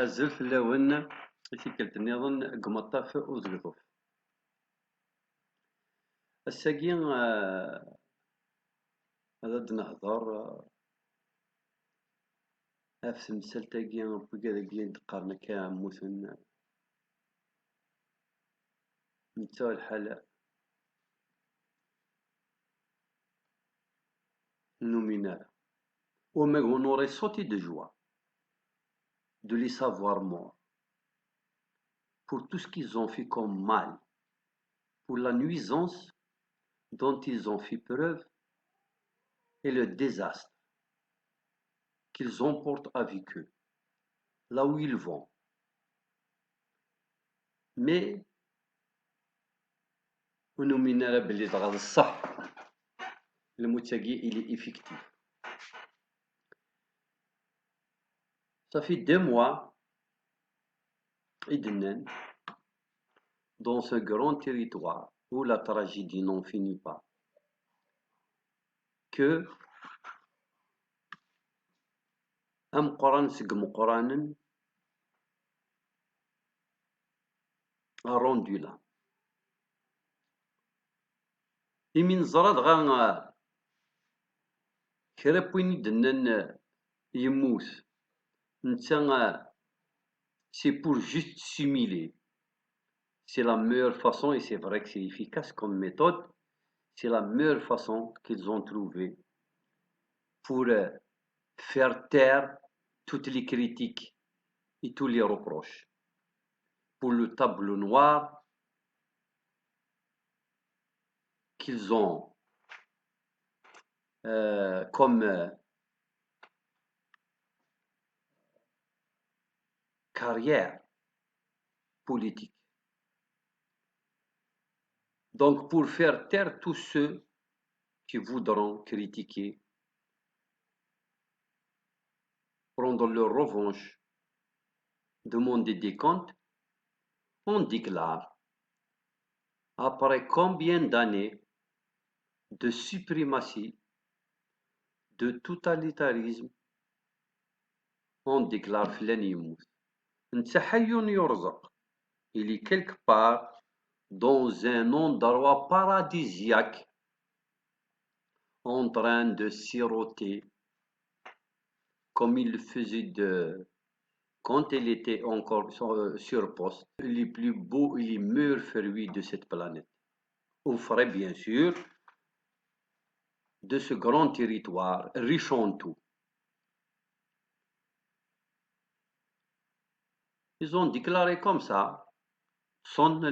azul fell-awen i tikkelt-nniḍen deg umaṭṭaf uzegḍuf. Ass-agi ad d-nehḍeṛ ɣef temsalt-agi wigi d-qqaṛen akka mmuten netta lḥal numin ara. On aurait sauté de joie de les savoir morts pour tout ce qu'ils ont fait comme mal, pour la nuisance dont ils ont fait preuve et le désastre qu'ils emportent avec eux, là où ils vont. Mais ونؤمن باللي تغاد الصح المتاقي il est effectif. Ça fait 2 mois إدنان dans ce grand territoire où la tragédie n'en finit pas que أمقران سق مقرانا a rendu là. إمين زراد غا كرا بوين يدنان يموت نتا c'est pour juste simuler. C'est la meilleure façon, et c'est vrai que c'est efficace comme méthode, c'est la meilleure façon qu'ils ont trouvé pour faire taire toutes les critiques et tous les reproches. Pour le tableau noir qu'ils ont comme carrière politique. Donc pour faire taire tous ceux qui voudront critiquer, prendre leur revanche, demander des comptes, on déclare, après combien d'années de suprématie, de totalitarisme, on déclare فلان يموت. نتا حي يرزق. Il est quelque part dans un endroit paradisiaque en train de siroter comme il le faisait quand il était encore sur poste, les plus beaux et les meilleurs fruits de cette planète. Au frais, bien sûr, de ce grand territoire riche en tout. Ils ont déclaré comme ça, son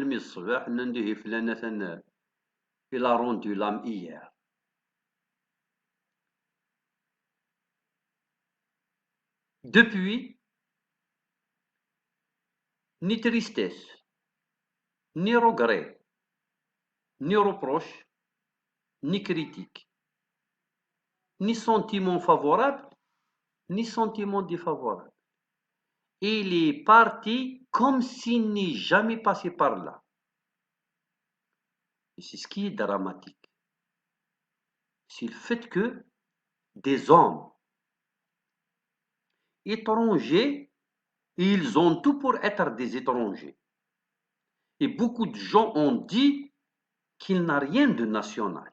il a rendu l'âme hier. Depuis, ni tristesse, ni regret, ni reproche, ni critique, ni sentiment favorable, ni sentiment défavorable. Il est parti comme s'il n'est jamais passé par là. Et c'est ce qui est dramatique. C'est le fait que des hommes étrangers, ils ont tout pour être des étrangers. Et beaucoup de gens ont dit qu'il n'a rien de national.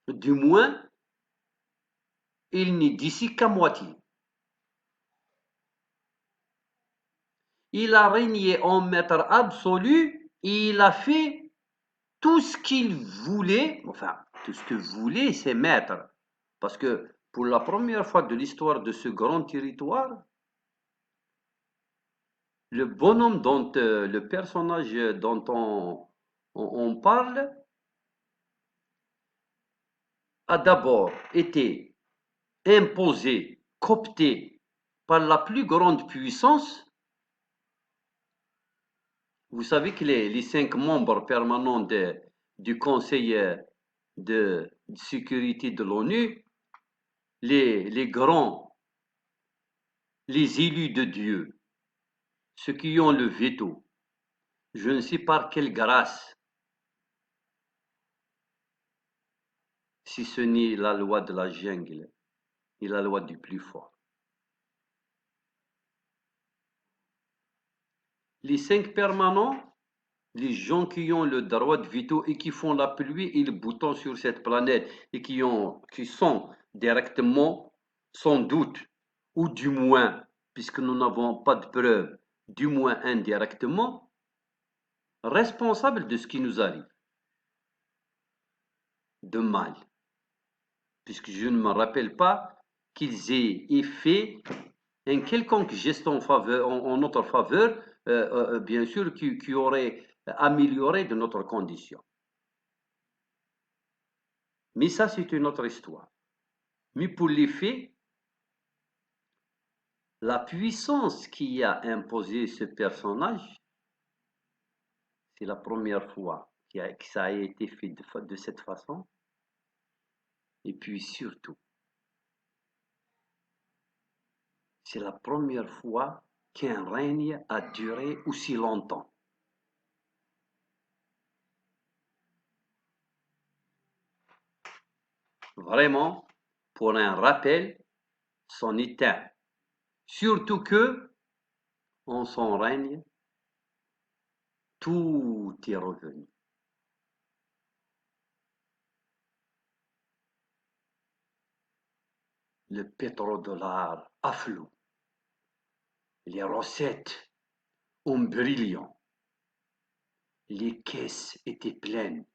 Du moins, il n'est d'ici qu'à moitié. Il a régné en maître absolu et il a fait tout ce qu'il voulait, enfin, tout ce que voulait ses maîtres. Parce que pour la première fois de l'histoire de ce grand territoire, le bonhomme dont le personnage dont on parle a d'abord été imposé, coopté par la plus grande puissance. Vous savez que les 5 membres permanents du Conseil de sécurité de l'ONU, les grands, les élus de Dieu, ceux qui ont le veto, je ne sais par quelle grâce, si ce n'est la loi de la jungle, et la loi du plus fort. Les 5 permanents, les gens qui ont le droit de veto et qui font la pluie et le bouton sur cette planète et qui sont directement, sans doute, ou du moins, puisque nous n'avons pas de preuves, du moins indirectement, responsables de ce qui nous arrive de mal. Puisque je ne me rappelle pas qu'ils aient fait un quelconque geste en notre faveur, bien sûr, qui aurait amélioré de notre condition. Mais ça, c'est une autre histoire. Mais pour les faits, la puissance qui a imposé ce personnage, c'est la première fois que ça a été fait de cette façon. Et puis surtout, c'est la première fois qu'un règne a duré aussi longtemps. Vraiment, pour un rappel, c'en est un. Surtout que, en son règne, tout est revenu. Le pétrodollar afflue. Les recettes ont brillant. Les caisses étaient pleines.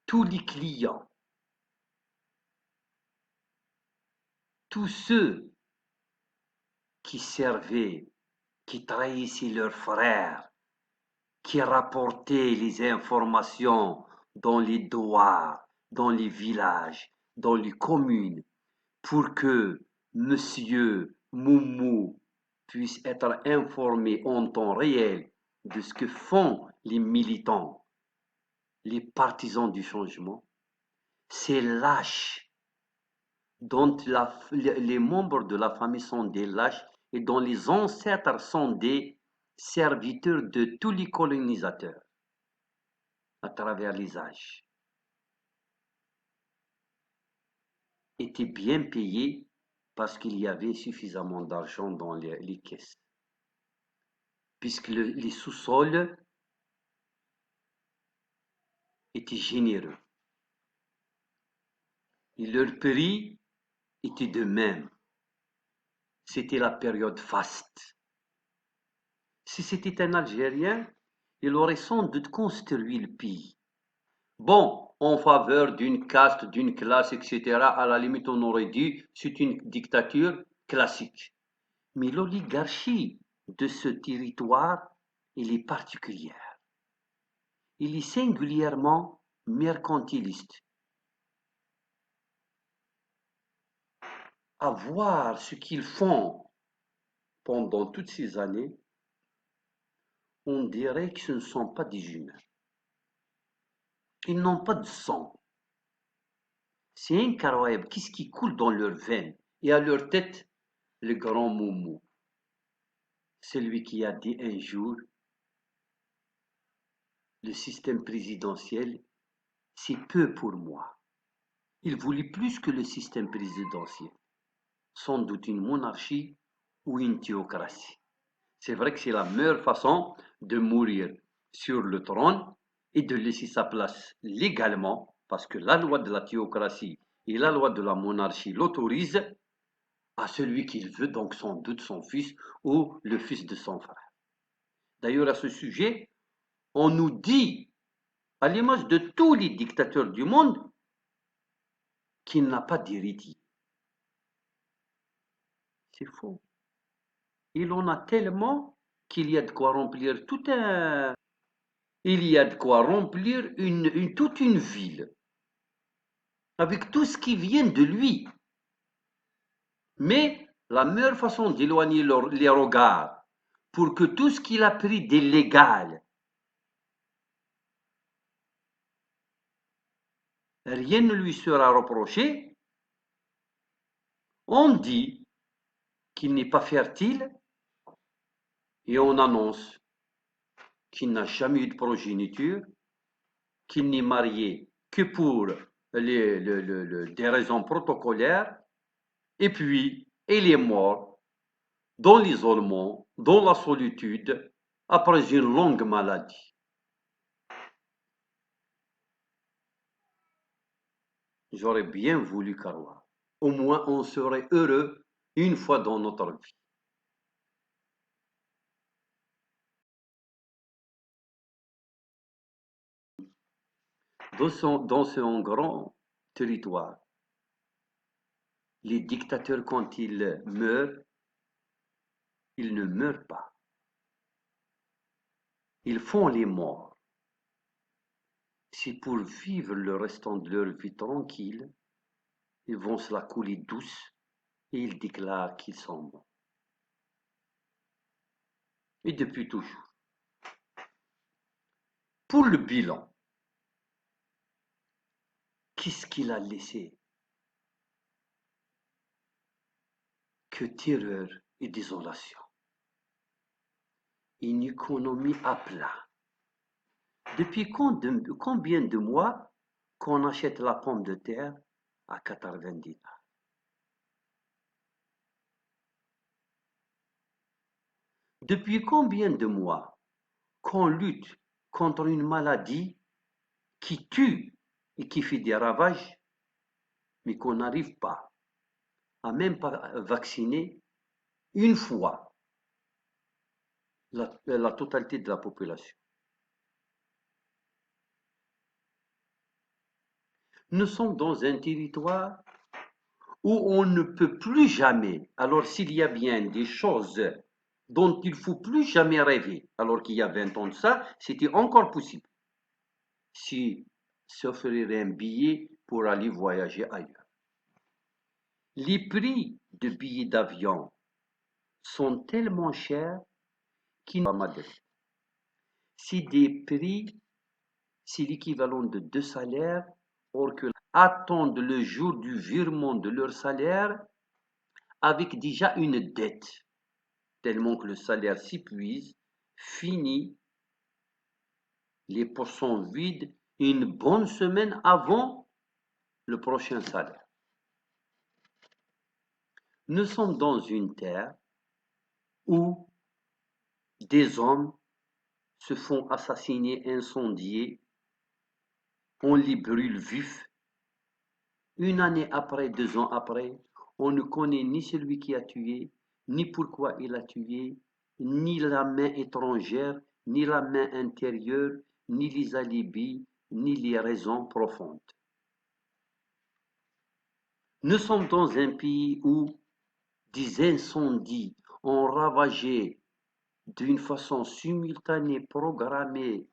Tous les clients, tous ceux qui servaient, qui trahissaient leurs frères, qui rapportaient les informations dans les douars, dans les villages, dans les communes, pour que Monsieur Moumou puisse être informé en temps réel de ce que font les militants, les partisans du changement, ces lâches dont les membres de la famille sont des lâches et dont les ancêtres sont des serviteurs de tous les colonisateurs à travers les âges, étaient bien payés parce qu'il y avait suffisamment d'argent dans les caisses. Puisque les sous-sols étaient généreux. Et leur prix était de même. C'était la période faste. Si c'était un Algérien, il aurait sans doute construit le pays. Bon, en faveur d'une caste, d'une classe, etc., à la limite, on aurait dit c'est une dictature classique. Mais l'oligarchie de ce territoire, elle est particulière. Il est singulièrement mercantiliste. À voir ce qu'ils font pendant toutes ces années, on dirait que ce ne sont pas des humains. Ils n'ont pas de sang. C'est incroyable. Qu'est-ce qui coule dans leurs veines? Et à leur tête, le grand Moumou. Celui qui a dit un jour, le système présidentiel, c'est peu pour moi. Il voulait plus que le système présidentiel. Sans doute une monarchie ou une théocratie. C'est vrai que c'est la meilleure façon de mourir sur le trône et de laisser sa place légalement, parce que la loi de la théocratie et la loi de la monarchie l'autorisent à celui qu'il veut, donc sans doute son fils ou le fils de son frère. D'ailleurs, à ce sujet, on nous dit, à l'image de tous les dictateurs du monde, qu'il n'a pas d'héritier. C'est faux. Il en a tellement qu'il y a de quoi remplir tout un... Il y a de quoi remplir toute une ville avec tout ce qui vient de lui. Mais la meilleure façon d'éloigner les regards pour que tout ce qu'il a pris d'illégal, rien ne lui sera reproché, on dit qu'il n'est pas fertile et on annonce qu'il n'a jamais eu de progéniture, qu'il n'est marié que pour des raisons protocolaires Et puis, il est mort dans l'isolement, dans la solitude, après une longue maladie. J'aurais bien voulu Karoua. Au moins, on serait heureux une fois dans notre vie. Dans ce grand territoire, les dictateurs, quand ils meurent, ils ne meurent pas. Ils font les morts. Si pour vivre le restant de leur vie tranquille, ils vont se la couler douce et ils déclarent qu'ils sont bons. Et depuis toujours. Pour le bilan, qu'est-ce qu'il a laissé? Que terreur et désolation. Une économie à plat. Depuis combien de mois qu'on achète la pomme de terre à 90 $? Depuis combien de mois qu'on lutte contre une maladie qui tue et qui fait des ravages, mais qu'on n'arrive pas à même pas vacciner une fois la totalité de la population. Nous sommes dans un territoire où on ne peut plus jamais, alors s'il y a bien des choses dont il ne faut plus jamais rêver, alors qu'il y a 20 ans de ça, c'était encore possible si s'offrir un billet pour aller voyager ailleurs. Les prix de billets d'avion sont tellement chers qu'il n'y a pas de. C'est des prix, c'est l'équivalent de 2 salaires, or que attendent le jour du virement de leur salaire avec déjà une dette, tellement que le salaire s'épuise, finit, les poches sont vides une bonne semaine avant le prochain salaire. Nous sommes dans une terre où des hommes se font assassiner, incendier, on les brûle vifs. Une année après, 2 ans après, on ne connaît ni celui qui a tué, ni pourquoi il a tué, ni la main étrangère, ni la main intérieure, ni les alibis, ni les raisons profondes. Nous sommes dans un pays où des incendies ont ravagé d'une façon simultanée, programmée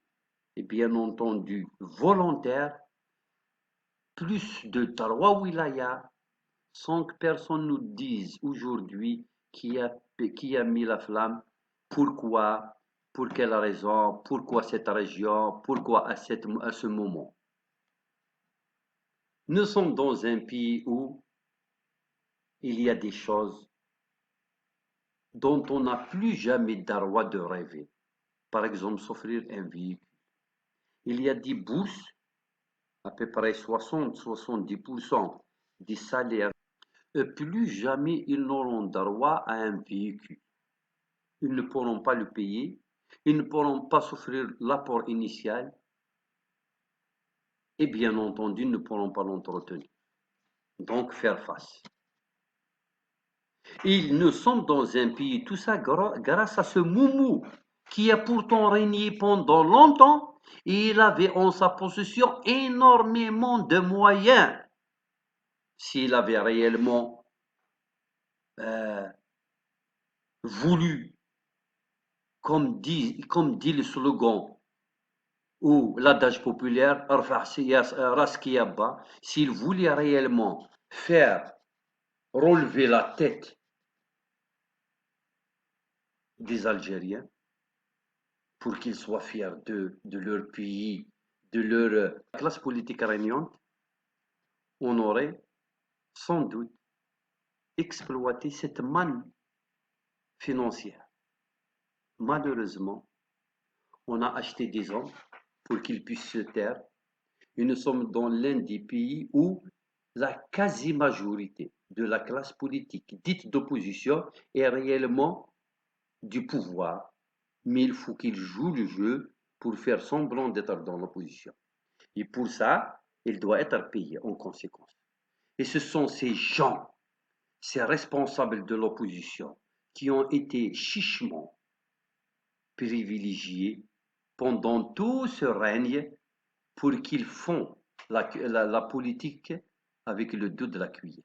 et bien entendu volontaire, plus de 3 wilayas, sans que personne nous dise aujourd'hui qui a mis la flamme, pourquoi, pour quelle raison, pourquoi cette région, pourquoi à ce moment. Nous sommes dans un pays où il y a des choses dont on n'a plus jamais droit de rêver. Par exemple, s'offrir un véhicule. Il y a des bourses, à peu près 60-70% des salaires. Plus jamais ils n'auront droit à un véhicule. Ils ne pourront pas le payer, ils ne pourront pas s'offrir l'apport initial et bien entendu, ils ne pourront pas l'entretenir. Donc, faire face. Et nous sommes dans un pays, tout ça grâce à ce Moumou qui a pourtant régné pendant longtemps et il avait en sa possession énormément de moyens. S'il avait réellement voulu, comme dit le slogan ou l'adage populaire, s'il voulait réellement faire relever la tête des Algériens pour qu'ils soient fiers de leur pays, de leur classe politique régnante, on aurait sans doute exploité cette manne financière. Malheureusement, on a acheté des hommes pour qu'ils puissent se taire et nous sommes dans l'un des pays où la quasi-majorité de la classe politique dite d'opposition est réellement du pouvoir, mais il faut qu'il joue le jeu pour faire semblant d'être dans l'opposition. Et pour ça, il doit être payé en conséquence. Et ce sont ces gens, ces responsables de l'opposition, qui ont été chichement privilégiés pendant tout ce règne pour qu'ils font la politique avec le dos de la cuillère.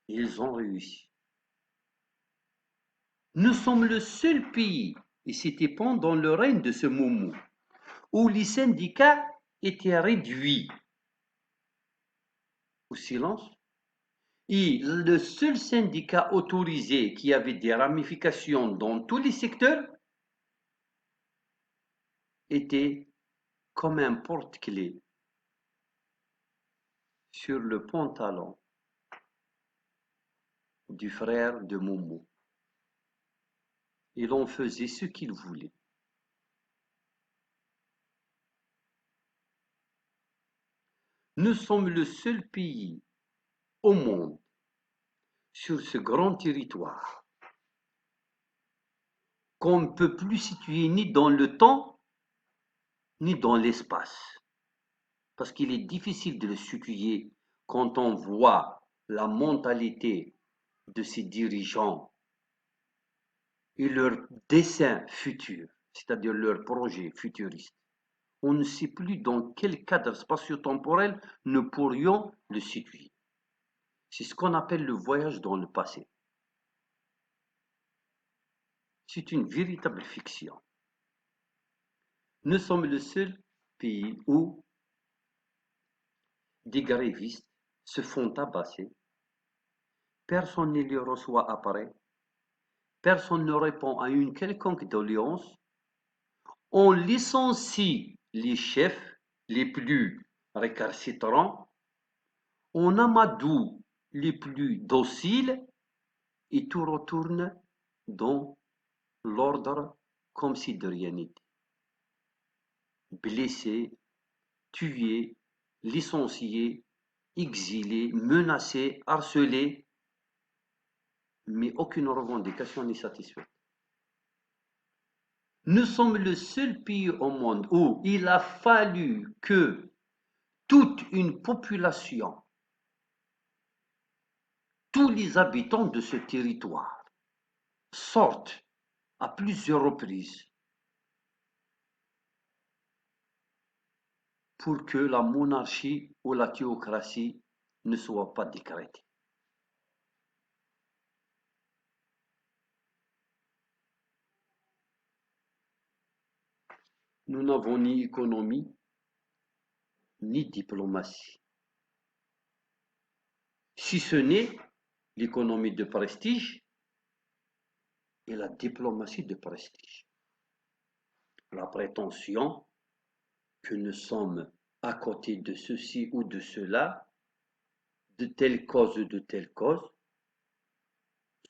Ils ont réussi. Nous sommes le seul pays, et c'était pendant le règne de ce Moumou, où les syndicats étaient réduits au silence. Et le seul syndicat autorisé qui avait des ramifications dans tous les secteurs était comme un porte-clés sur le pantalon du frère de Moumou. Il en faisait ce qu'il voulait. Nous sommes le seul pays au monde sur ce grand territoire qu'on ne peut plus situer ni dans le temps ni dans l'espace. Parce qu'il est difficile de le situer quand on voit la mentalité de ces dirigeants et leur dessein futur, c'est-à-dire leur projet futuriste. On ne sait plus dans quel cadre spatio-temporel nous pourrions le situer. C'est ce qu'on appelle le voyage dans le passé. C'est une véritable fiction. Nous sommes le seul pays où des grévistes se font tabasser, personne ne les reçoit après, personne ne répond à une quelconque doléance, on licencie les chefs les plus récalcitrants, on amadoue les plus dociles et tout retourne dans l'ordre comme si de rien n'était. Blessés, tués, licenciés, exilés, menacés, harcelés, mais aucune revendication n'est satisfaite. Nous sommes le seul pays au monde où il a fallu que toute une population, tous les habitants de ce territoire sortent à plusieurs reprises pour que la monarchie ou la théocratie ne soit pas décrétée. Nous n'avons ni économie, ni diplomatie. Si ce n'est l'économie de prestige et la diplomatie de prestige. La prétention que nous sommes à côté de ceci ou de cela, de telle cause ou de telle cause,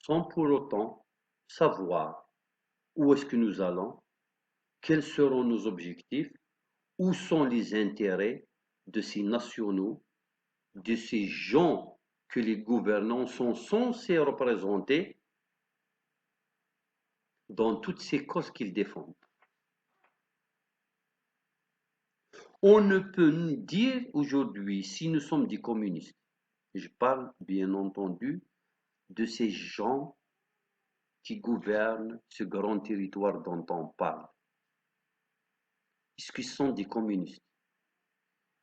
sans pour autant savoir où est-ce que nous allons, quels seront nos objectifs, où sont les intérêts de ces nationaux, de ces gens que les gouvernants sont censés représenter dans toutes ces causes qu'ils défendent. On ne peut dire aujourd'hui si nous sommes des communistes. Je parle bien entendu de ces gens qui gouvernent ce grand territoire dont on parle. Est-ce qu'ils sont des communistes?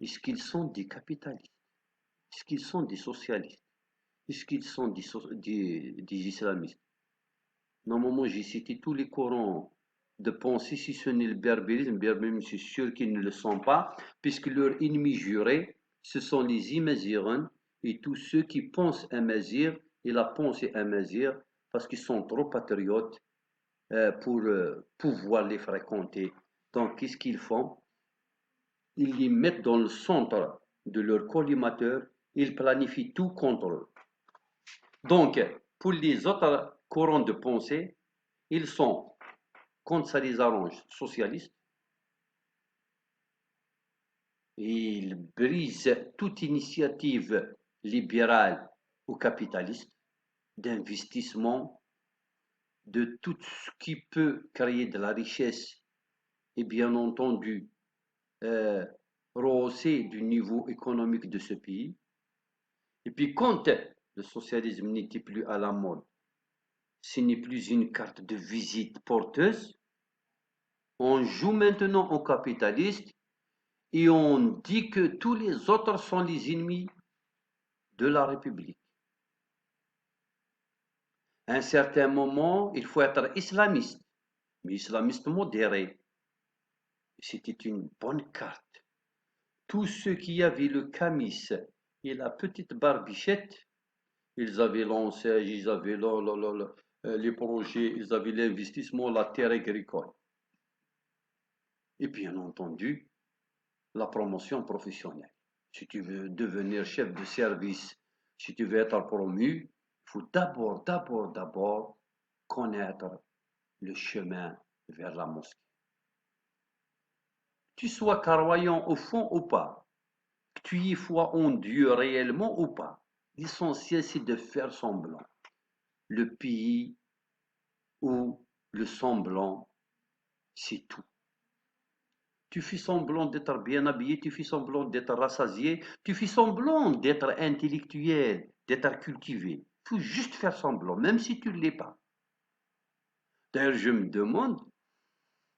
Est-ce qu'ils sont des capitalistes? Est-ce qu'ils sont des socialistes? Est-ce qu'ils sont des islamistes? Normalement, j'ai cité tous les courants de pensée, si ce n'est le berbérisme, c'est sûr qu'ils ne le sont pas, puisque leur ennemi juré, ce sont les Imaziren et tous ceux qui pensent Amazir et la pensée Amazir, parce qu'ils sont trop patriotes pour pouvoir les fréquenter. Donc, qu'est-ce qu'ils font? Ils les mettent dans le centre de leur collimateur, ils planifient tout contre eux. Donc, pour les autres courants de pensée, ils sont, quand ça les arrange, socialistes, Il brise toute initiative libérale ou capitaliste d'investissement, de tout ce qui peut créer de la richesse et bien entendu euh, rehausser du niveau économique de ce pays. Et puis quand le socialisme n'était plus à la mode, ce n'est plus une carte de visite porteuse, on joue maintenant au capitaliste et on dit que tous les autres sont les ennemis de la République. À un certain moment, il faut être islamiste, mais islamiste modéré. C'était une bonne carte. Tous ceux qui avaient le camis et la petite barbichette, ils avaient lancé, ils avaient les projets, ils avaient l'investissement, la terre agricole. Et bien entendu, la promotion professionnelle. Si tu veux devenir chef de service, si tu veux être promu, il faut d'abord connaître le chemin vers la mosquée. Tu sois croyant au fond ou pas, que tu y foi en Dieu réellement ou pas, l'essentiel c'est de faire semblant. Le pays où le semblant, c'est tout. Tu fais semblant d'être bien habillé, tu fais semblant d'être rassasié, tu fais semblant d'être intellectuel, d'être cultivé. Il faut juste faire semblant, même si tu ne l'es pas. D'ailleurs, je me demande,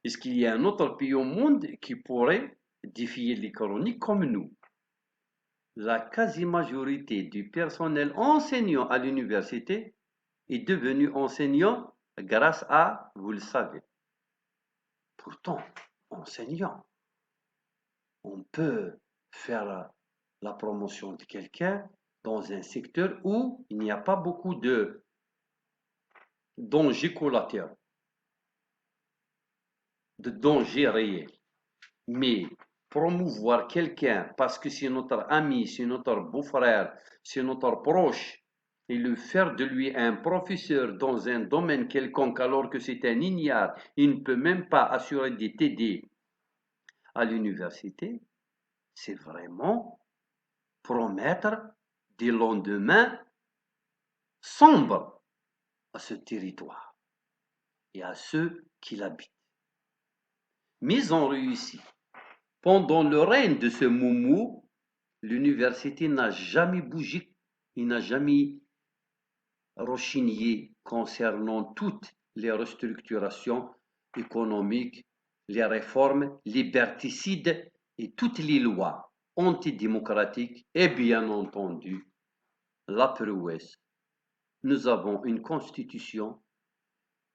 est-ce qu'il y a un autre pays au monde qui pourrait défier l'économie comme nous? La quasi-majorité du personnel enseignant à l'université est devenu enseignant grâce à, vous le savez. Pourtant, enseignant, on peut faire la promotion de quelqu'un dans un secteur où il n'y a pas beaucoup de dangers collatéraux, de dangers réels. Mais promouvoir quelqu'un parce que c'est notre ami, c'est notre beau-frère, c'est notre proche, et le faire de lui un professeur dans un domaine quelconque alors que c'est un ignare, il ne peut même pas assurer des TD à l'université, c'est vraiment promettre des lendemains sombres à ce territoire et à ceux qui l'habitent. Mais on réussit. Pendant le règne de ce Moumou, l'université n'a jamais bougé, il n'a jamais rechigné concernant toutes les restructurations économiques, les réformes liberticides et toutes les lois antidémocratiques et bien entendu la prouesse. Nous avons une constitution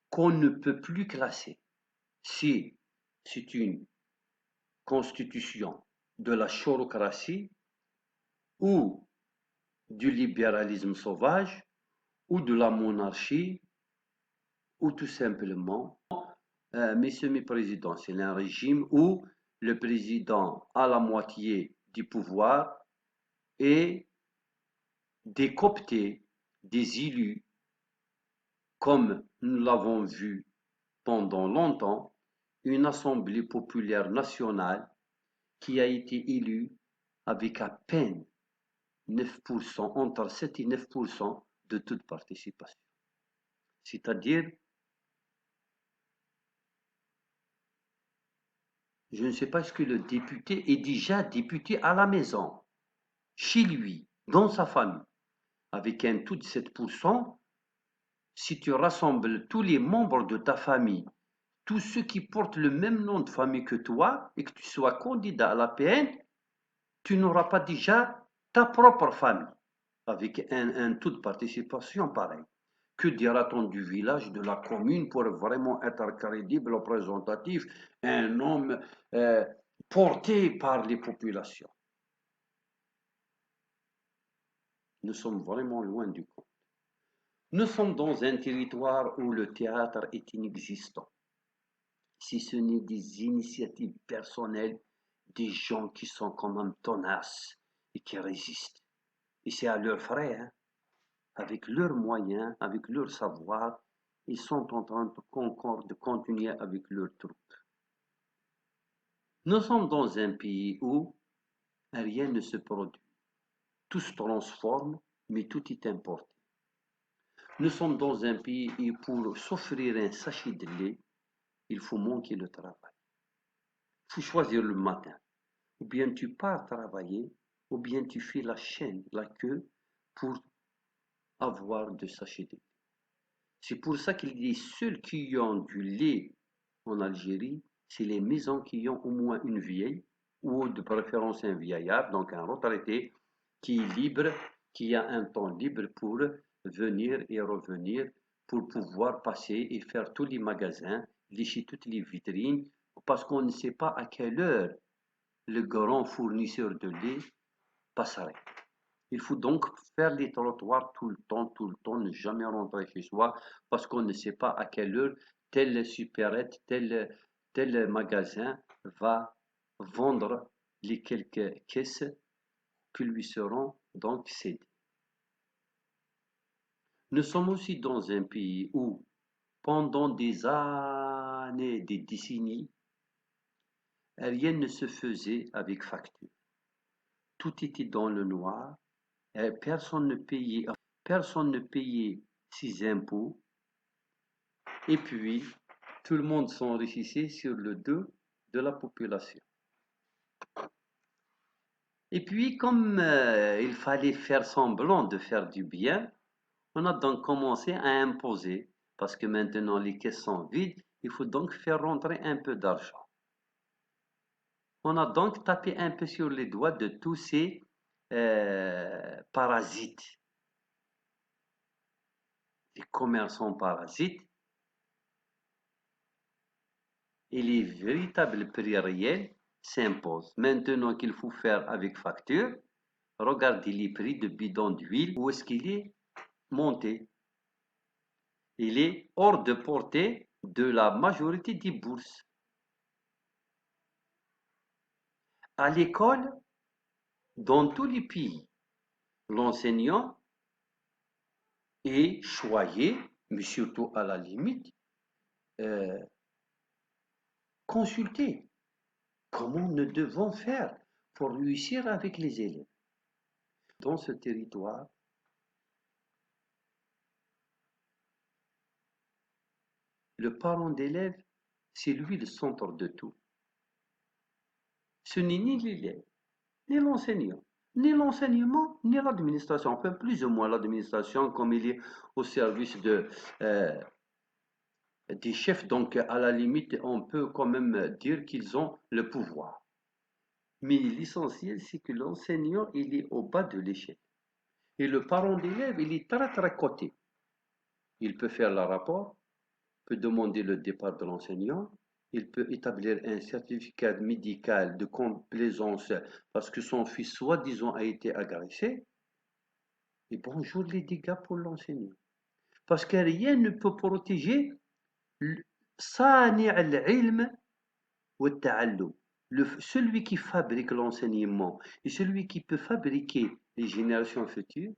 qu'on ne peut plus classer. Si c'est une constitution de la chorocratie ou du libéralisme sauvage ou de la monarchie ou tout simplement, mais semi-président, c'est un régime où le président a la moitié du pouvoir et décopté des élus, comme nous l'avons vu pendant longtemps, une assemblée populaire nationale qui a été élue avec à peine 9%, entre 7 et 9% de toute participation. C'est-à-dire, je ne sais pas ce que le député est déjà député à la maison, chez lui, dans sa famille, avec un taux de 7%. Si tu rassembles tous les membres de ta famille, tous ceux qui portent le même nom de famille que toi, et que tu sois candidat à la PN, tu n'auras pas déjà ta propre famille, avec un taux de participation pareil. Que dira-t-on du village, de la commune, pour vraiment être crédible, représentatif, un homme porté par les populations? Nous sommes vraiment loin du compte. Nous sommes dans un territoire où le théâtre est inexistant. Si ce n'est des initiatives personnelles, des gens qui sont quand même tenaces et qui résistent. Et c'est à leurs frais, hein, avec leurs moyens, avec leur savoir, ils sont en train de continuer avec leurs troupes. Nous sommes dans un pays où rien ne se produit. Tout se transforme, mais tout est importé. Nous sommes dans un pays et pour s'offrir un sachet de lait, il faut manquer le travail. Il faut choisir le matin. Ou bien tu pars travailler, ou bien tu fais la chaîne, la queue, pour avoir de sachets de lait. C'est pour ça qu'il dit ceux qui ont du lait en Algérie, c'est les maisons qui ont au moins une vieille, ou de préférence un vieillard, donc un retraité, qui est libre, qui a un temps libre pour venir et revenir, pour pouvoir passer et faire tous les magasins, lécher toutes les vitrines, parce qu'on ne sait pas à quelle heure le grand fournisseur de lait passerait. Il faut donc faire les trottoirs tout le temps, ne jamais rentrer chez soi parce qu'on ne sait pas à quelle heure telle supérette, tel magasin va vendre les quelques caisses qui lui seront donc cédées. Nous sommes aussi dans un pays où, pendant des années, des décennies, rien ne se faisait avec facture. Tout était dans le noir, personne ne payait ses impôts, et puis tout le monde s'enrichissait sur le dos de la population. Et puis, comme il fallait faire semblant de faire du bien, on a donc commencé à imposer, parce que maintenant les caisses sont vides, il faut donc faire rentrer un peu d'argent. On a donc tapé un peu sur les doigts de tous ces parasites, les commerçants parasites, et les véritables prix réels s'imposent. Maintenant qu'il faut faire avec facture, regardez les prix de bidons d'huile, où est-ce qu'il est monté? Il est hors de portée de la majorité des bourses. À l'école, dans tous les pays, l'enseignant est choyé, mais surtout à la limite, euh, consulté. Comment nous devons faire pour réussir avec les élèves? Dans ce territoire, le parent d'élève, c'est lui le centre de tout. Ce n'est ni l'élève, ni l'enseignant, ni l'enseignement, ni l'administration. Enfin, plus ou moins l'administration, comme il est au service des chefs. Donc, à la limite, on peut quand même dire qu'ils ont le pouvoir. Mais l'essentiel, c'est que l'enseignant, il est au bas de l'échelle. Et le parent d'élève, il est très, très coté. Il peut faire le rapport, peut demander le départ de l'enseignant, il peut établir un certificat médical de complaisance parce que son fils, soi-disant, a été agressé. Et bonjour les dégâts pour l'enseignant. Parce que rien ne peut protéger صانع العلم والتعلم. Celui qui fabrique l'enseignement et celui qui peut fabriquer les générations futures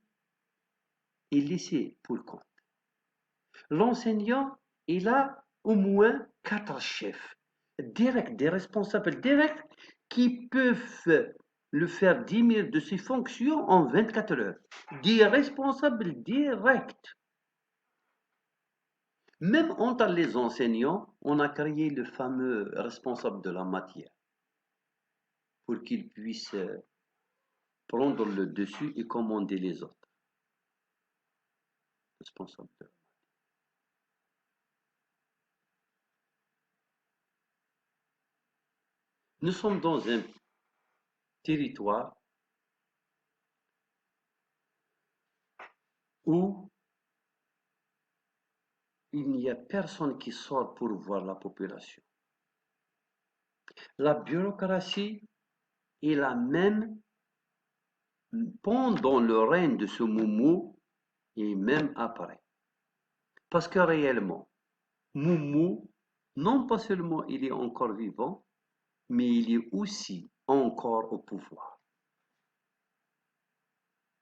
est laissé pour le compte. L'enseignant, il a au moins 4 chefs directs, des responsables directs qui peuvent le faire démissionner de ses fonctions en 24 heures. Des responsables directs. Même entre les enseignants, on a créé le fameux responsable de la matière pour qu'il puisse prendre le dessus et commander les autres. Responsable de la matière. Nous sommes dans un territoire où il n'y a personne qui sort pour voir la population. La bureaucratie est la même pendant le règne de ce Moumou et même après. Parce que réellement, Moumou, non pas seulement il est encore vivant, mais il est aussi encore au pouvoir.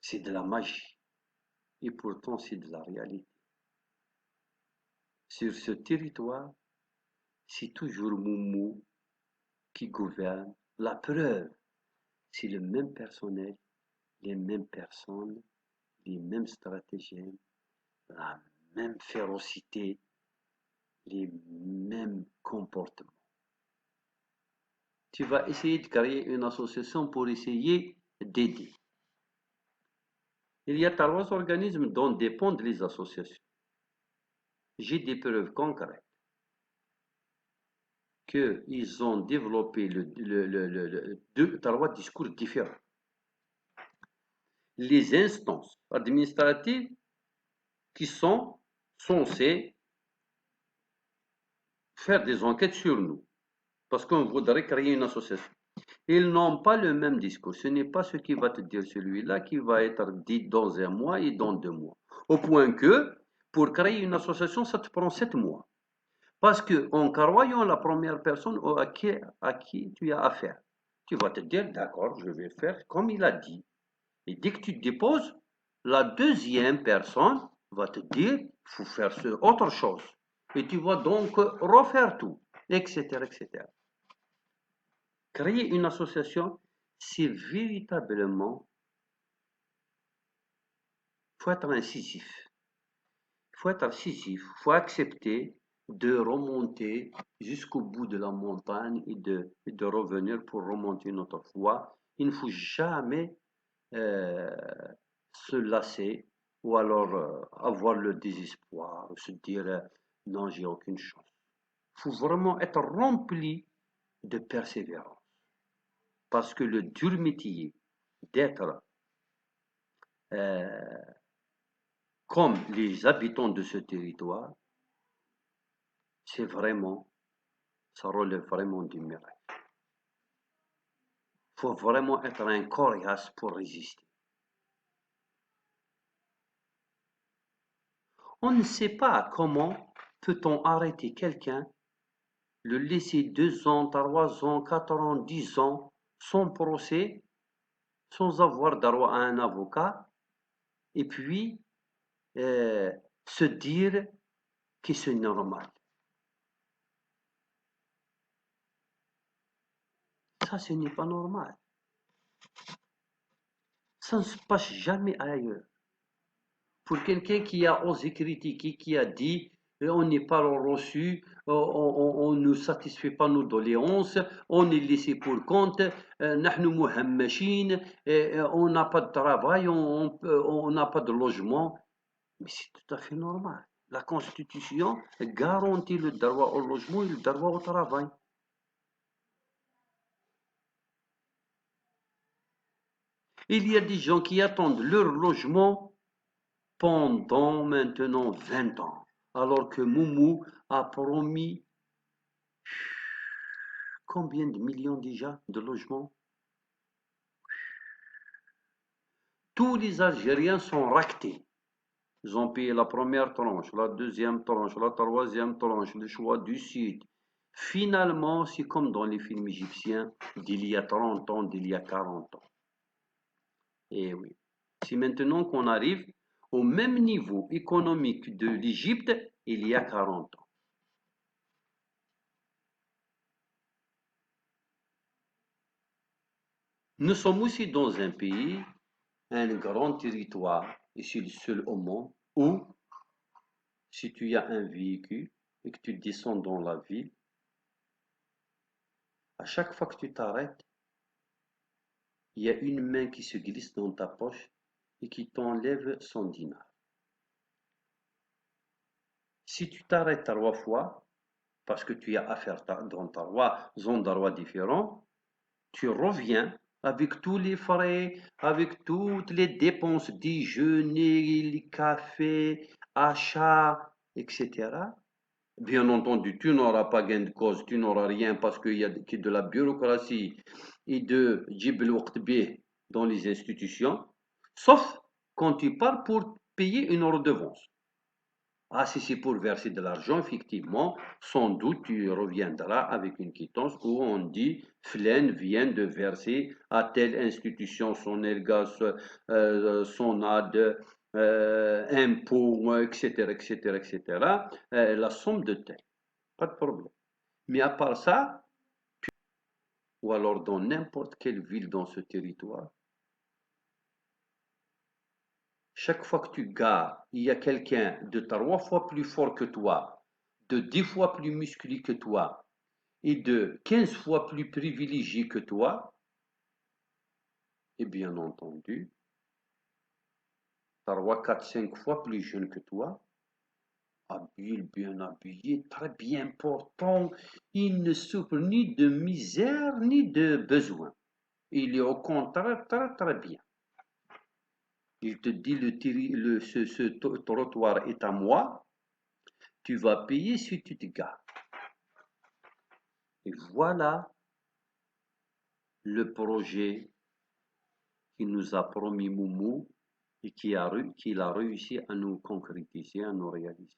C'est de la magie. Et pourtant, c'est de la réalité. Sur ce territoire, c'est toujours Moumou qui gouverne. La preuve, c'est le même personnel, les mêmes personnes, les mêmes stratagèmes, la même férocité, les mêmes comportements. Tu vas essayer de créer une association pour essayer d'aider. Il y a 3 organismes dont dépendent les associations. J'ai des preuves concrètes qu'ils ont développé trois discours différents. Les instances administratives qui sont censées faire des enquêtes sur nous, parce qu'on voudrait créer une association. Ils n'ont pas le même discours. Ce n'est pas ce qui va te dire celui-là qui va être dit dans 1 mois et dans 2 mois. Au point que, pour créer une association, ça te prend 7 mois. Parce que en croyant la première personne à qui tu as affaire, tu vas te dire, d'accord, je vais faire comme il a dit. Et dès que tu te déposes, la deuxième personne va te dire, il faut faire autre chose. Et tu vas donc refaire tout, etc., etc. Créer une association, c'est véritablement, il faut être incisif. Il faut être incisif, il faut accepter de remonter jusqu'au bout de la montagne et de revenir pour remonter une autre fois. Il ne faut jamais euh, se lasser ou alors avoir le désespoir, se dire non, j'ai aucune chance. Il faut vraiment être rempli de persévérance. Parce que le dur métier d'être euh, comme les habitants de ce territoire, c'est vraiment, ça relève vraiment du miracle. Il faut vraiment être un coriace pour résister. On ne sait pas comment peut-on arrêter quelqu'un, le laisser 2 ans, 3 ans, 4 ans, 10 ans, sans procès, sans avoir droit à un avocat, et puis se dire que c'est normal. Ça, ce n'est pas normal. Ça ne se passe jamais ailleurs. Pour quelqu'un qui a osé critiquer, qui a dit on n'est pas reçu, on ne satisfait pas nos doléances, on est laissé pour compte, نحن مهمشين, on n'a pas de travail, on n'a pas de logement. Mais c'est tout à fait normal. La Constitution garantit le droit au logement et le droit au travail. Il y a des gens qui attendent leur logement pendant maintenant 20 ans, alors que Moumou a promis combien de millions déjà de logements? Tous les Algériens sont ractés. Ils ont payé la première tranche, la deuxième tranche, la troisième tranche, le choix du site. Finalement, c'est comme dans les films égyptiens d'il y a 30 ans, d'il y a 40 ans. Et oui, c'est maintenant qu'on arrive au même niveau économique de l'Égypte il y a 40 ans. Nous sommes aussi dans un pays, un grand territoire, et c'est le seul au monde, où si tu as un véhicule et que tu descends dans la ville, à chaque fois que tu t'arrêtes, il y a une main qui se glisse dans ta poche et qui t'enlève 100 dinars. Si tu t'arrêtes 3 fois, parce que tu as affaire dans 3 endroits différents, tu reviens avec tous les frais, avec toutes les dépenses, déjeuner, les cafés, achats, etc. Bien entendu, tu n'auras pas gain de cause, tu n'auras rien parce qu'il y a que de la bureaucratie et de jib dans les institutions, sauf quand tu pars pour payer une redevance. Ah, si c'est pour verser de l'argent, effectivement, sans doute tu reviendras avec une quittance où on dit Flen vient de verser à telle institution son ergas, son aide, impôt, etc., etc., etc., la somme de tel. Pas de problème. Mais à part ça, ou alors dans n'importe quelle ville dans ce territoire, chaque fois que tu gares, il y a quelqu'un de 3 fois plus fort que toi, de 10 fois plus musclé que toi et de 15 fois plus privilégié que toi, et bien entendu, 3, 4, 5 fois plus jeune que toi, habile, bien habillé, très bien portant, il ne souffre ni de misère ni de besoin. Il est au contraire très très bien. Il te dit ce trottoir est à moi, tu vas payer si tu te gares. Et voilà le projet qui nous a promis Moumou et qu'il a réussi à nous concrétiser, à nous réaliser.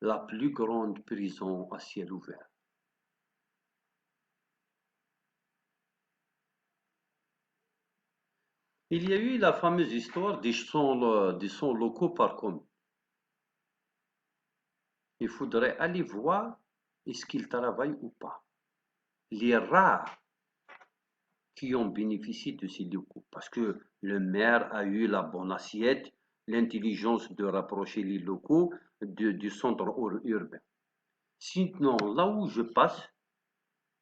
La plus grande prison à ciel ouvert. Il y a eu la fameuse histoire des sons locaux par commune. Il faudrait aller voir est-ce qu'ils travaillent ou pas. Les rares qui ont bénéficié de ces locaux, parce que le maire a eu la bonne assiette, l'intelligence de rapprocher les locaux du centre urbain. Sinon, là où je passe,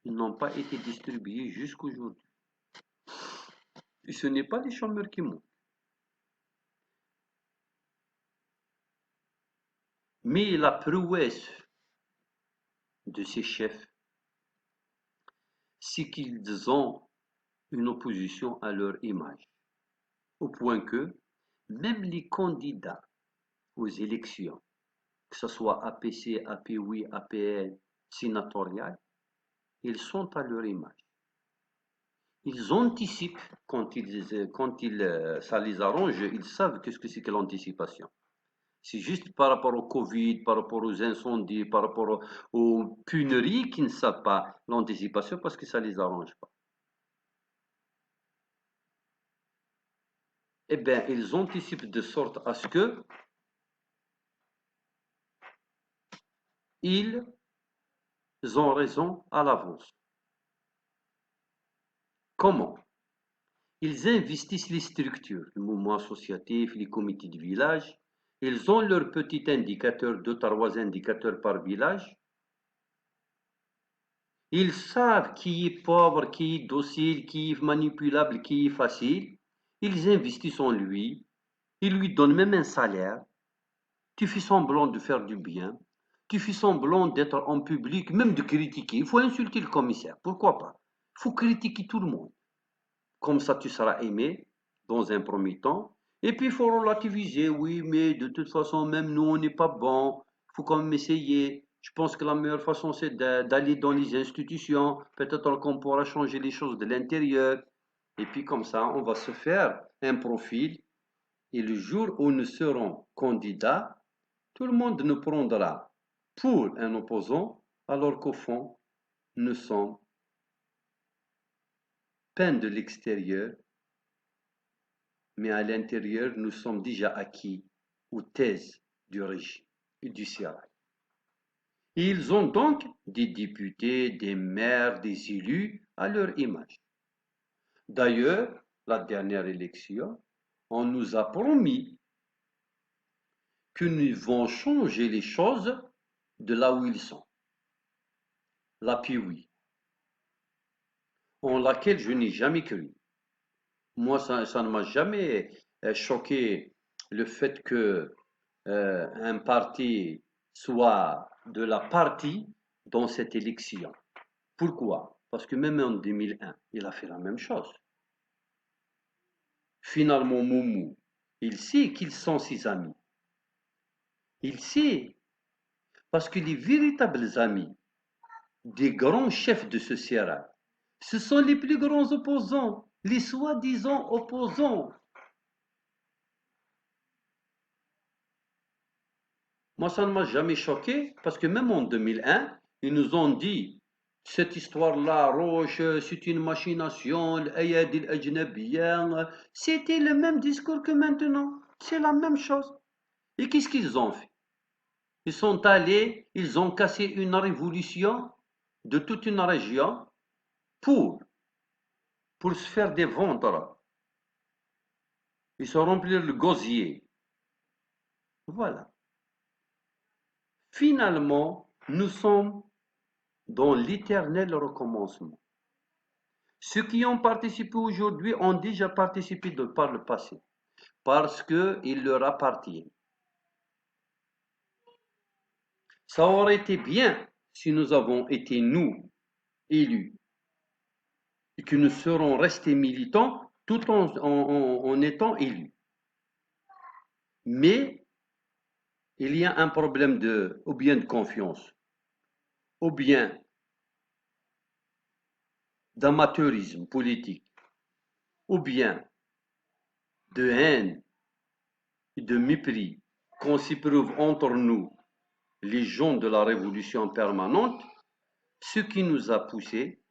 ils n'ont pas été distribués jusqu'aujourd'hui. Et ce n'est pas les chômeurs qui montent. Mais la prouesse de ces chefs, c'est qu'ils ont une opposition à leur image. Au point que même les candidats aux élections, que ce soit APC, APOI, APN, sénatoriales, ils sont à leur image. Ils anticipent ça les arrange, ils savent qu'est-ce que c'est que l'anticipation. C'est juste par rapport au Covid, par rapport aux incendies, par rapport aux pénuries qu'ils ne savent pas l'anticipation parce que ça ne les arrange pas. Eh bien, ils anticipent de sorte à ce que ils ont raison à l'avance. Comment? Ils investissent les structures, le mouvement associatif, les comités de village. Ils ont leur petit indicateur, 2, 3 indicateurs par village. Ils savent qui est pauvre, qui est docile, qui est manipulable, qui est facile. Ils investissent en lui. Ils lui donnent même un salaire. Tu fais semblant de faire du bien. Tu fais semblant d'être en public, même de critiquer. Il faut insulter le commissaire. Pourquoi pas? Il faut critiquer tout le monde. Comme ça, tu seras aimé dans un premier temps. Et puis, il faut relativiser. Oui, mais de toute façon, même nous, on n'est pas bon. Il faut quand même essayer. Je pense que la meilleure façon, c'est d'aller dans les institutions. Peut-être qu'on pourra changer les choses de l'intérieur. Et puis, comme ça, on va se faire un profil. Et le jour où nous serons candidats, tout le monde nous prendra pour un opposant, alors qu'au fond, nous sommes peints de l'extérieur, mais à l'intérieur, nous sommes déjà acquis aux thèses du régime et du sérail. Ils ont donc des députés, des maires, des élus à leur image. D'ailleurs, la dernière élection, on nous a promis que nous vont changer les choses de là où ils sont. La PIOI, en laquelle je n'ai jamais cru. Moi, ça ne m'a jamais choqué le fait que un parti soit de la partie dans cette élection. Pourquoi? Parce que même en 2001, il a fait la même chose. Finalement, Moumou, il sait qu'ils sont ses amis. Il sait, parce que les véritables amis des grands chefs de ce Sierra, ce sont les plus grands opposants, les soi-disant opposants. Moi, ça ne m'a jamais choqué, parce que même en 2001, ils nous ont dit, cette histoire-là, Roche, c'est une machination, l'ayad al-ajnabiyya. C'était le même discours que maintenant. C'est la même chose. Et qu'est-ce qu'ils ont fait? Ils sont allés, ils ont cassé une révolution de toute une région pour, pour se faire des ventres. Ils se remplir le gosier. Voilà. Finalement, nous sommes dans l'éternel recommencement. Ceux qui ont participé aujourd'hui ont déjà participé par le passé, parce qu'il leur appartient. Ça aurait été bien si nous avons été, nous, élus, et que nous serons restés militants tout en étant élus. Mais il y a un problème ou bien de confiance, ou bien d'amateurisme politique, ou bien de haine et de mépris qu'on s'éprouve entre nous, les gens de la révolution permanente, ce qui nous a poussé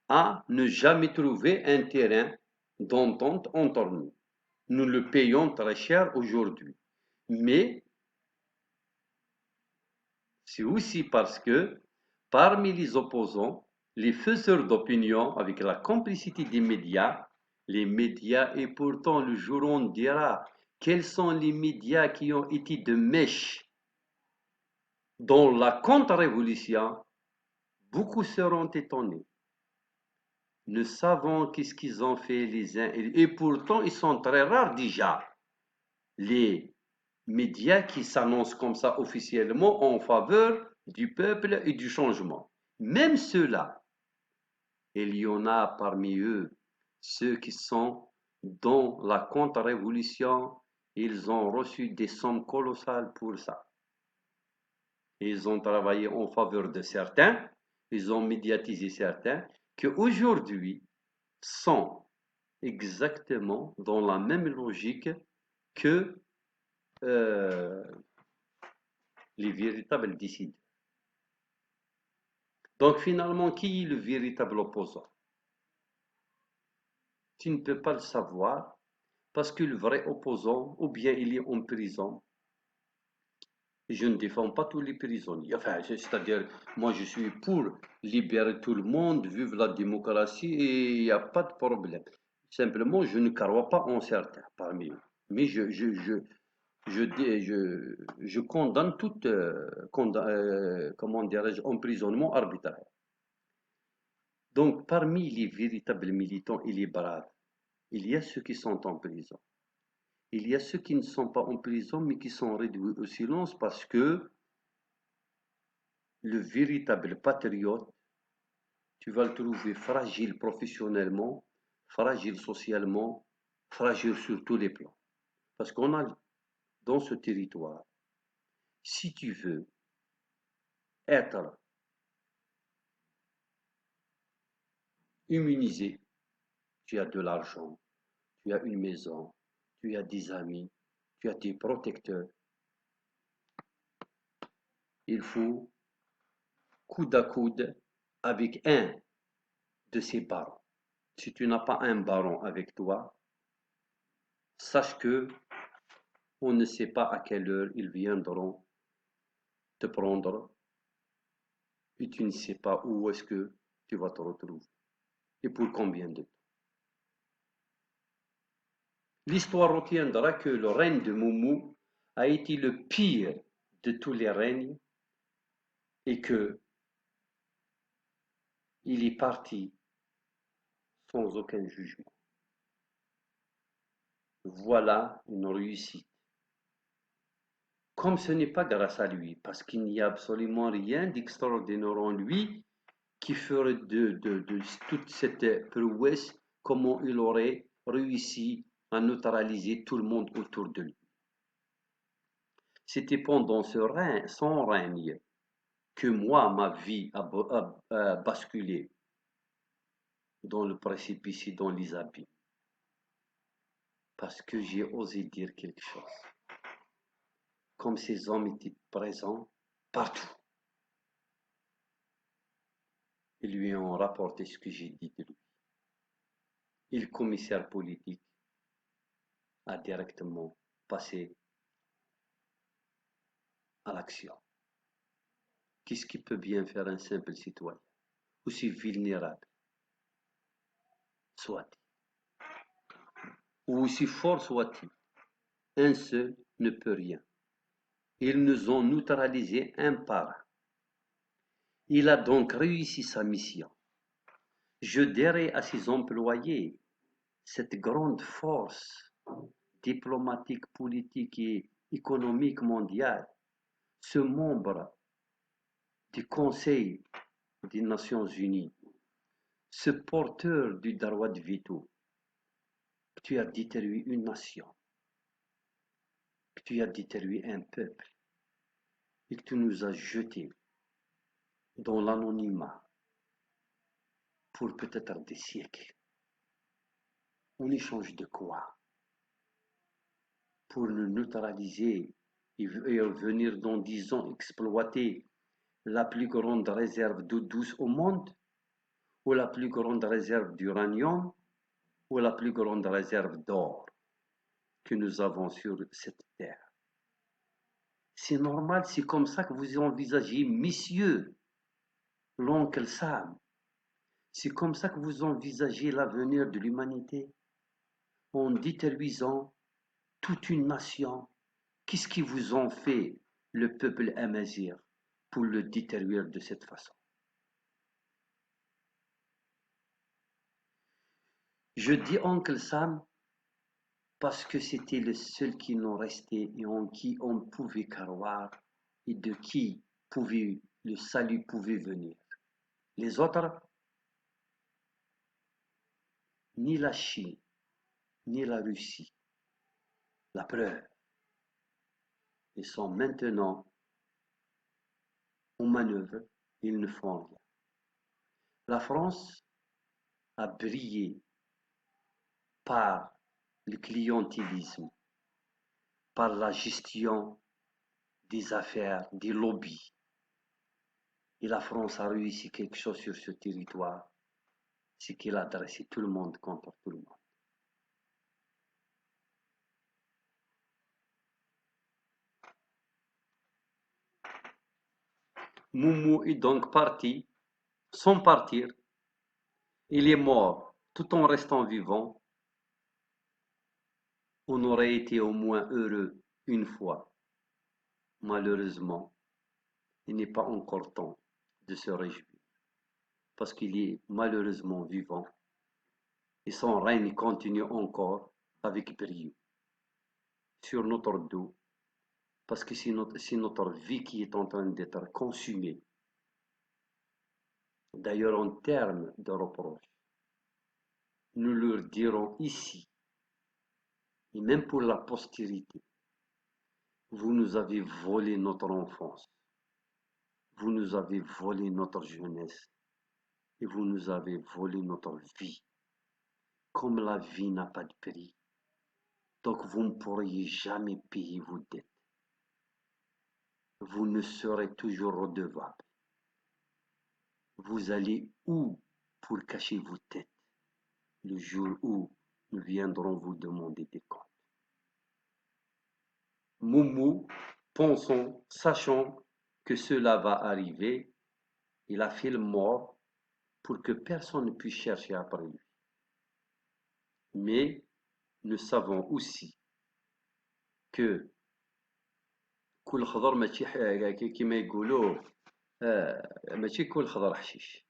à ne jamais trouver un terrain d'entente entre nous. Nous le payons très cher aujourd'hui. Mais c'est aussi parce que parmi les opposants, les faiseurs d'opinion, avec la complicité des médias, les médias, et pourtant le jour on dira quels sont les médias qui ont été de mèche dans la contre-révolution, beaucoup seront étonnés. Nous savons qu'est-ce qu'ils ont fait les uns et pourtant ils sont très rares déjà. Les médias qui s'annoncent comme ça officiellement en faveur du peuple et du changement. Même ceux-là, il y en a parmi eux, ceux qui sont dans la contre-révolution, ils ont reçu des sommes colossales pour ça. Ils ont travaillé en faveur de certains, ils ont médiatisé certains, qui aujourd'hui sont exactement dans la même logique que les véritables décideurs. Donc finalement, qui est le véritable opposant? Tu ne peux pas le savoir parce que le vrai opposant, ou bien il est en prison. Je ne défends pas tous les prisonniers. Enfin, c'est-à-dire, moi je suis pour libérer tout le monde, vivre la démocratie et il n'y a pas de problème. Simplement, je ne crois pas en certains parmi eux. Mais je condamne tout comment dirais-je, emprisonnement arbitraire. Donc, parmi les véritables militants et les braves, il y a ceux qui sont en prison. Il y a ceux qui ne sont pas en prison, mais qui sont réduits au silence parce que le véritable patriote, tu vas le trouver fragile professionnellement, fragile socialement, fragile sur tous les plans. Parce qu'on a dans ce territoire, si tu veux être immunisé, tu as de l'argent, tu as une maison, tu as des amis, tu as des protecteurs. Il faut coude à coude avec un de ces barons. Si tu n'as pas un baron avec toi, sache que on ne sait pas à quelle heure ils viendront te prendre et tu ne sais pas où est-ce que tu vas te retrouver et pour combien de temps. L'histoire retiendra que le règne de Moumou a été le pire de tous les règnes et que il est parti sans aucun jugement. Voilà une réussite. Comme ce n'est pas grâce à lui, parce qu'il n'y a absolument rien d'extraordinaire en lui qui ferait de toute cette prouesse, comment il aurait réussi à neutraliser tout le monde autour de lui. C'était pendant son règne que moi, ma vie a basculé dans le précipice et dans les abîmes. Parce que j'ai osé dire quelque chose. Comme ces hommes étaient présents partout. Ils lui ont rapporté ce que j'ai dit de lui. Et le commissaire politique a directement passé à l'action. Qu'est-ce qui peut bien faire un simple citoyen? aussi vulnérable soit-il, ou aussi fort soit-il, un seul ne peut rien. Ils nous ont neutralisés un par un. Il a donc réussi sa mission. Je dirais à ses employés, cette grande force diplomatique, politique et économique mondiale, ce membre du Conseil des Nations Unies, ce porteur du droit de veto, que tu as détruit une nation, que tu as détruit un peuple, et que tu nous as jetés dans l'anonymat pour peut-être des siècles. En échange de quoi? Pour nous neutraliser et venir dans 10 ans exploiter la plus grande réserve d'eau douce au monde, ou la plus grande réserve d'uranium, ou la plus grande réserve d'or que nous avons sur cette terre. C'est normal, c'est comme ça que vous envisagez, messieurs, l'oncle Sam. C'est comme ça que vous envisagez l'avenir de l'humanité, en détruisant toute une nation. Qu'est-ce qu'ils vous ont fait, le peuple amazigh, pour le détruire de cette façon? Je dis oncle Sam parce que c'était le seul qui nous restait et en qui on pouvait croire et de qui le salut pouvait venir. Les autres, ni la Chine, ni la Russie. La preuve, ils sont maintenant en manœuvre, ils ne font rien. La France a brillé par le clientélisme, par la gestion des affaires, des lobbies. Et la France a réussi quelque chose sur ce territoire, c'est qu'elle a dressé tout le monde contre tout le monde. Moumou est donc parti, sans partir. Il est mort tout en restant vivant. On aurait été au moins heureux une fois. Malheureusement, il n'est pas encore temps de se réjouir, parce qu'il est malheureusement vivant et son règne continue encore avec brio sur notre dos, parce que c'est notre vie qui est en train d'être consumée. D'ailleurs, en termes de reproche, nous leur dirons ici, et même pour la postérité, vous nous avez volé notre enfance, vous nous avez volé notre jeunesse, et vous nous avez volé notre vie. Comme la vie n'a pas de prix, donc vous ne pourriez jamais payer vos dettes. Vous ne serez toujours redevable. Vous allez où pour cacher vos têtes le jour où nous viendrons vous demander des comptes? Moumou, pensant, sachant que cela va arriver, il a fait le mort pour que personne ne puisse chercher après lui. Mais nous savons aussi que كل خضر ماشي كيما يقولوا ماشي كل خضر حشيش.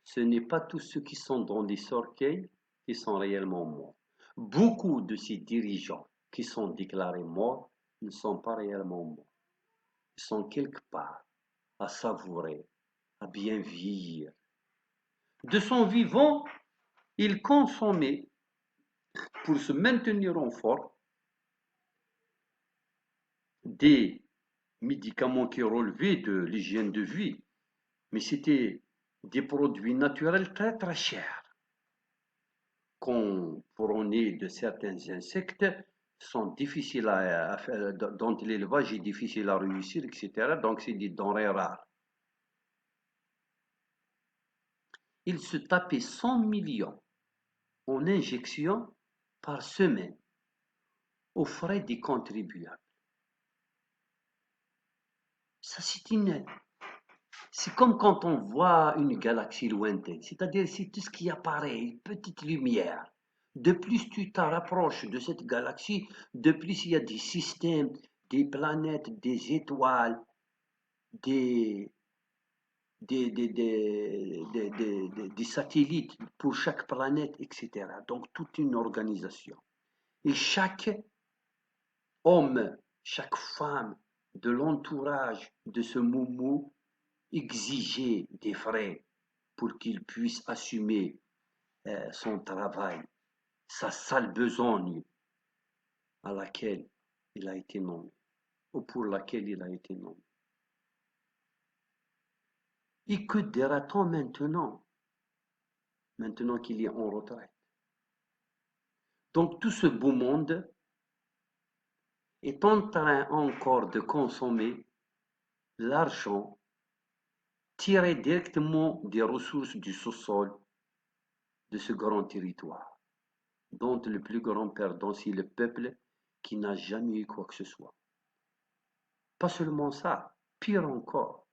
Ce n'est pas tous ceux qui sont dans des cercueils qui sont réellement morts. Beaucoup de ces dirigeants qui sont déclarés morts ne sont pas réellement morts. Ils sont quelque part à savourer, à bien vieillir. De son vivant, il consommait, pour se maintenir en forme, des médicaments qui relevaient de l'hygiène de vie, mais c'était des produits naturels très très chers, qu'on prenait de certains insectes, sont difficiles à faire, dont l'élevage est difficile à réussir, etc. Donc c'est des denrées rares. Il se tapait 100 millions en injections par semaine aux frais des contribuables. Ça, C'est comme quand on voit une galaxie lointaine, c'est-à-dire c'est tout ce qui apparaît, une petite lumière. De plus tu t'en rapproches de cette galaxie, de plus il y a des systèmes, des planètes, des étoiles, des, des satellites pour chaque planète, etc. Donc toute une organisation. Et chaque homme, chaque femme de l'entourage de ce moumou exigeait des frais pour qu'il puisse assumer son travail, sa sale besogne à laquelle il a été nommé, ou pour laquelle il a été nommé. Et que dira-t-on maintenant qu'il est en retraite? Donc tout ce beau monde est en train encore de consommer l'argent tiré directement des ressources du sous-sol de ce grand territoire, dont le plus grand perdant, c'est le peuple qui n'a jamais eu quoi que ce soit. Pas seulement ça, pire encore,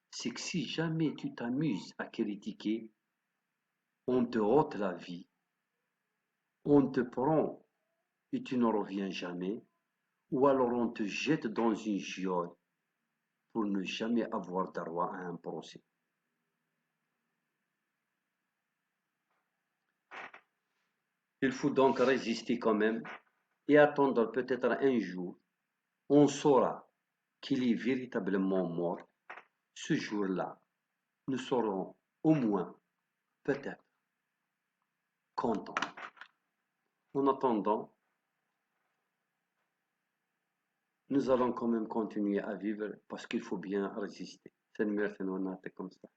c'est que si jamais tu t'amuses à critiquer, on te ôte la vie, on te prend et tu ne reviens jamais, ou alors on te jette dans une geôle pour ne jamais avoir droit à un procès. Il faut donc résister quand même et attendre peut-être un jour, on saura qu'il est véritablement mort. Ce jour-là, nous serons au moins peut-être contents. En attendant, nous allons quand même continuer à vivre parce qu'il faut bien résister. C'est une comme ça.